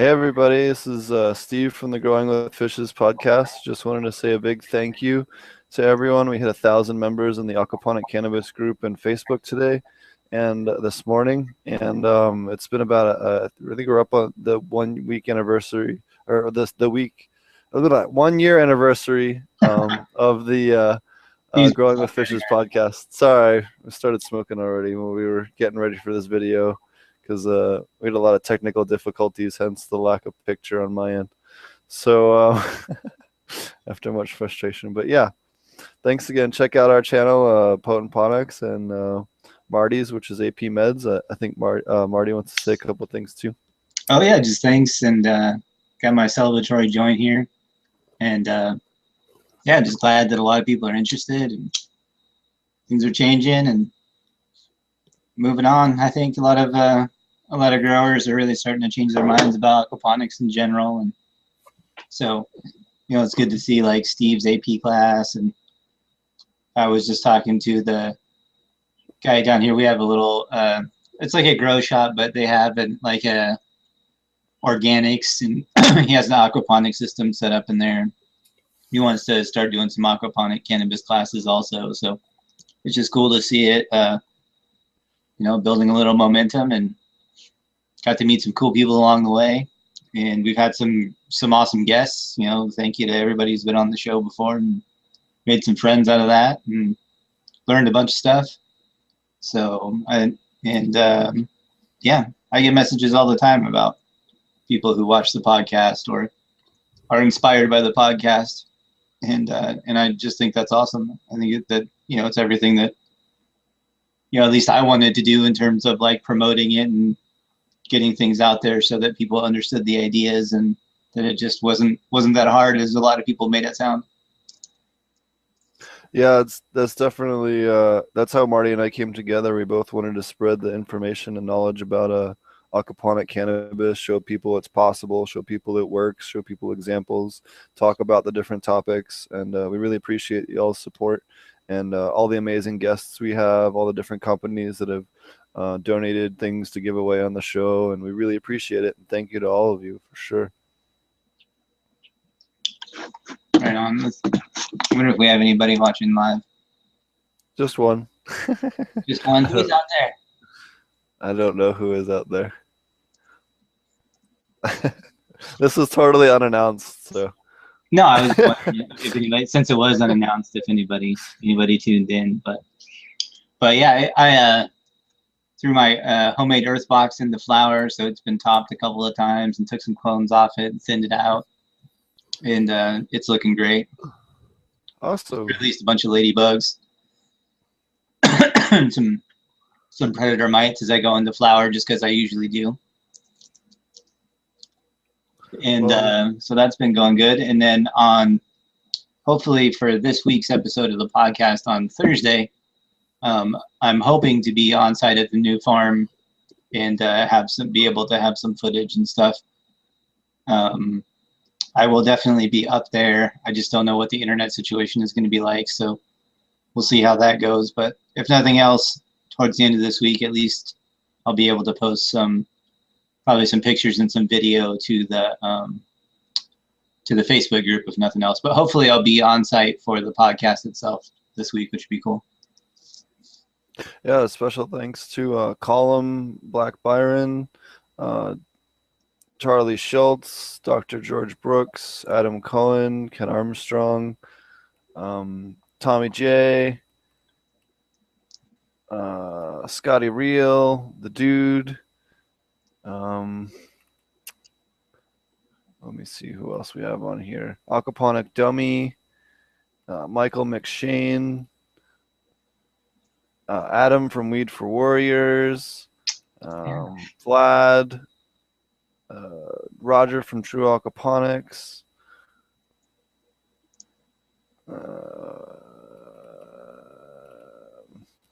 Hey everybody, this is Steve from the Growing with Fishes podcast. Just wanted to say a big thank you to everyone. We hit 1,000 members in the Aquaponic Cannabis group in Facebook today and this morning, and it's been about I think we're up on the 1 week anniversary, or the 1 year anniversary of the He's Growing with Fishes podcast. Sorry, we started smoking already when we were getting ready for this video, because we had a lot of technical difficulties, hence the lack of picture on my end. So after much frustration, but yeah, thanks again. Check out our channel, Potent Ponics, and Marty's, which is AP Meds. I think Marty wants to say a couple things too. Oh yeah, just thanks, and got my celebratory joint here, and yeah, just glad that a lot of people are interested and things are changing and moving on. I think a lot of growers are really starting to change their minds about aquaponics in general, and so it's good to see like Steve's AP class. And I was just talking to the guy down here. We have a little it's like a grow shop, but they have like a organics, and he has an aquaponic system set up in there. He wants to start doing some aquaponic cannabis classes also, so it's just cool to see it building a little momentum, and got to meet some cool people along the way, and we've had some awesome guests. Thank you to everybody who's been on the show before, and made some friends out of that and learned a bunch of stuff. So yeah, I get messages all the time about people who watch the podcast or are inspired by the podcast, and I just think that's awesome. I think that it's everything that at least I wanted to do in terms of like promoting it and getting things out there so that people understood the ideas, and that it just wasn't that hard as a lot of people made it sound. Yeah, that's definitely that's how Marty and I came together. We both wanted to spread the information and knowledge about aquaponic cannabis, show people it's possible, show people it works, show people examples, talk about the different topics, and we really appreciate y'all's support and all the amazing guests we have, all the different companies that have donated things to give away on the show, and we really appreciate it. And thank you to all of you for sure. Right on. I wonder if we have anybody watching live. Just one. Just one. Who's out there? I don't know who is out there. This was totally unannounced, so. No, I was wondering if anybody, since it was unannounced, if anybody tuned in. But yeah, I threw my homemade earth box in the flower, so it's been topped a couple of times, and took some clones off it and thinned it out, and it's looking great. Awesome. Released a bunch of ladybugs, some predator mites as I go into flower, just because I usually do. And so that's been going good. And then hopefully for this week's episode of the podcast on Thursday, I'm hoping to be on site at the new farm and be able to have some footage and stuff. I will definitely be up there. I just don't know what the internet situation is going to be like, so we'll see how that goes. But if nothing else, towards the end of this week at least, I'll be able to post probably some pictures and some video to the Facebook group, if nothing else. But hopefully I'll be on site for the podcast itself this week, which would be cool. Yeah, special thanks to Colum, Black Byron, Charlie Schultz, Dr. George Brooks, Adam Cohen, Ken Armstrong, Tommy J, Scotty Reel, The Dude. Let me see who else we have on here. Aquaponic Dummy, Michael McShane, Adam from Weed for Warriors, Vlad, Roger from True Aquaponics,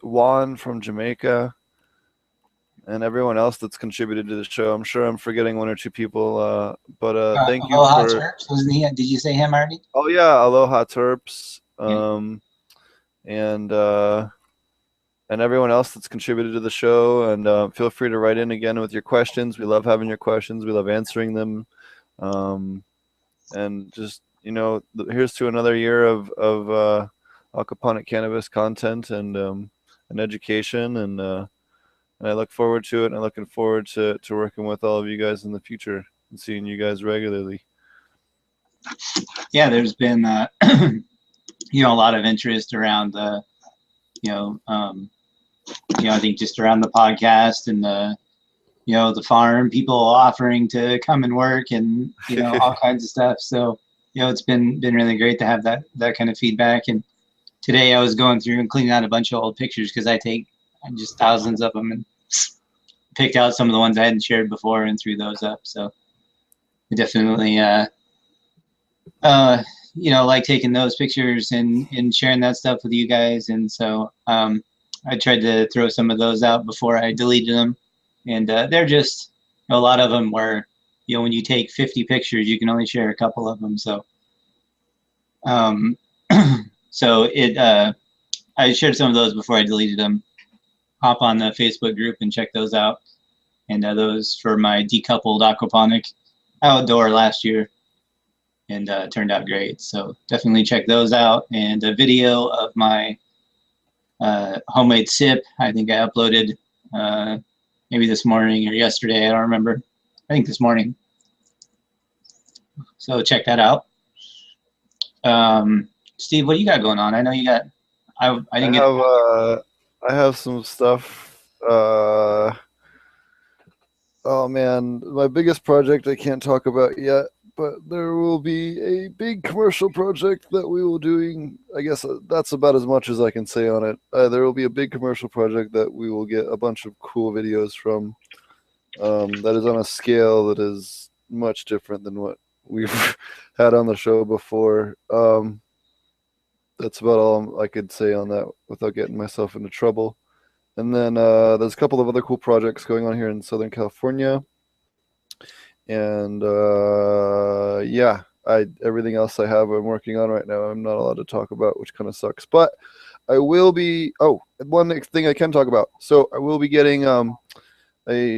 Juan from Jamaica, and everyone else that's contributed to the show. I'm sure I'm forgetting one or two people, but thank you Aloha for. Terps, wasn't he? Did you say him already? Oh yeah, Aloha Terps, Yeah. and and everyone else that's contributed to the show. And feel free to write in again with your questions. We love having your questions. We love answering them. And just, here's to another year of aquaponic cannabis content and education. And I look forward to it. And I'm looking forward to working with all of you guys in the future and seeing you guys regularly. Yeah, there's been a lot of interest around I think just around the podcast and the farm, people offering to come and work and all kinds of stuff. So it's been really great to have that kind of feedback. And today I was going through and cleaning out a bunch of old pictures because I take just thousands of them and picked out some of the ones I hadn't shared before and threw those up. So I definitely like taking those pictures and sharing that stuff with you guys. And so I tried to throw some of those out before I deleted them. And they're just, a lot of them were, when you take 50 pictures, you can only share a couple of them. So, I shared some of those before I deleted them. Hop on the Facebook group and check those out. And those for my decoupled aquaponic outdoor last year. And turned out great. So definitely check those out. And a video of my homemade sip, I think I uploaded maybe this morning or yesterday. I don't remember. I think this morning. So check that out. Steve, what do you got going on? I know you got. I didn't get. I have some stuff. Oh man, my biggest project I can't talk about yet, but there will be a big commercial project that we will doing. I guess that's about as much as I can say on it. There will be a big commercial project that we will get a bunch of cool videos from. That is on a scale that is much different than what we've had on the show before. That's about all I could say on that without getting myself into trouble. And then there's a couple of other cool projects going on here in Southern California. And everything else I'm working on right now, I'm not allowed to talk about, which kind of sucks. But I will be. Oh, one thing I can talk about. So I will be getting a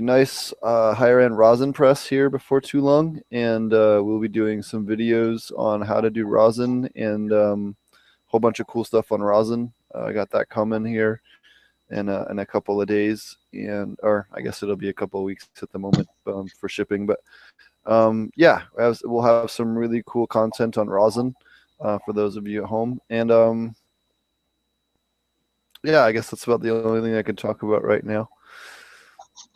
nice higher end rosin press here before too long, and we'll be doing some videos on how to do rosin and a whole bunch of cool stuff on rosin. I got that coming here in a couple of days, or I guess it'll be a couple of weeks at the moment for shipping. But we'll have some really cool content on rosin for those of you at home. And I guess that's about the only thing I can talk about right now.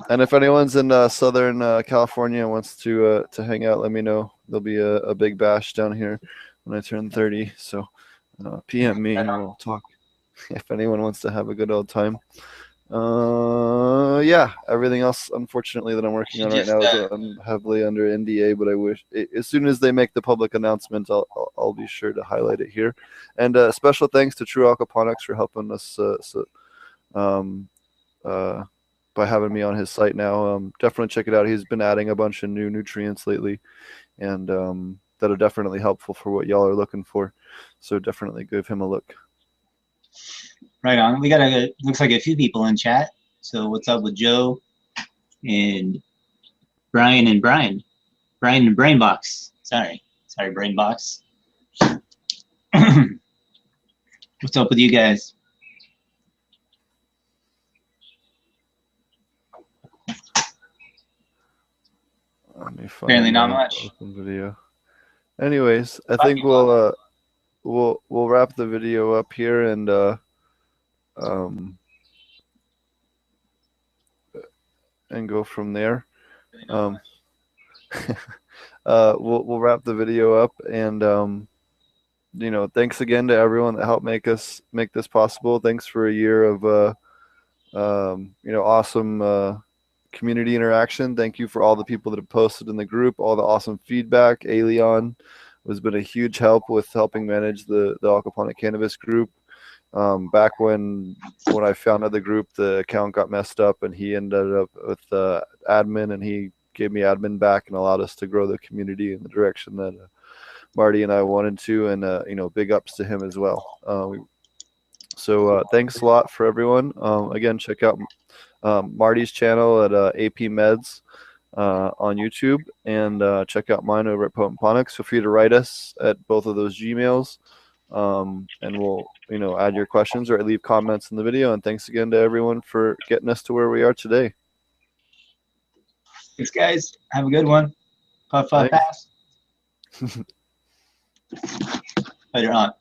And if anyone's in Southern California and wants to hang out, let me know. There'll be a big bash down here when I turn 30. So PM me and we'll talk. If anyone wants to have a good old time. Everything else, unfortunately, that I'm working on right now is heavily under NDA, but I wish as soon as they make the public announcement, I'll be sure to highlight it here. And special thanks to True Aquaponics for helping us by having me on his site now. Definitely check it out. He's been adding a bunch of new nutrients lately, and that are definitely helpful for what y'all are looking for. So definitely give him a look. Right on. We got looks like a few people in chat. So what's up with Joe and Brian and Brian? Brian and Brainbox. Sorry, Brainbox. What's up with you guys? Apparently not much. Video. Anyways, I think we'll wrap the video up here and go from there. We'll wrap the video up, and thanks again to everyone that helped make this possible. Thanks for a year of awesome community interaction. Thank you for all the people that have posted in the group, all the awesome feedback. Alion has been a huge help with helping manage the Aquaponic Cannabis group. Back when I founded the group, the account got messed up, and he ended up with admin, and he gave me admin back and allowed us to grow the community in the direction that Marty and I wanted to. And big ups to him as well. So thanks a lot for everyone. Again, check out Marty's channel at AP Meds on YouTube, and check out mine over at Aquaponic. Feel free to write us at both of those Gmails, and we'll add your questions or leave comments in the video. And thanks again to everyone for getting us to where we are today. Thanks, guys. Have a good one. Puff, puff, Thanks. pass. Later on.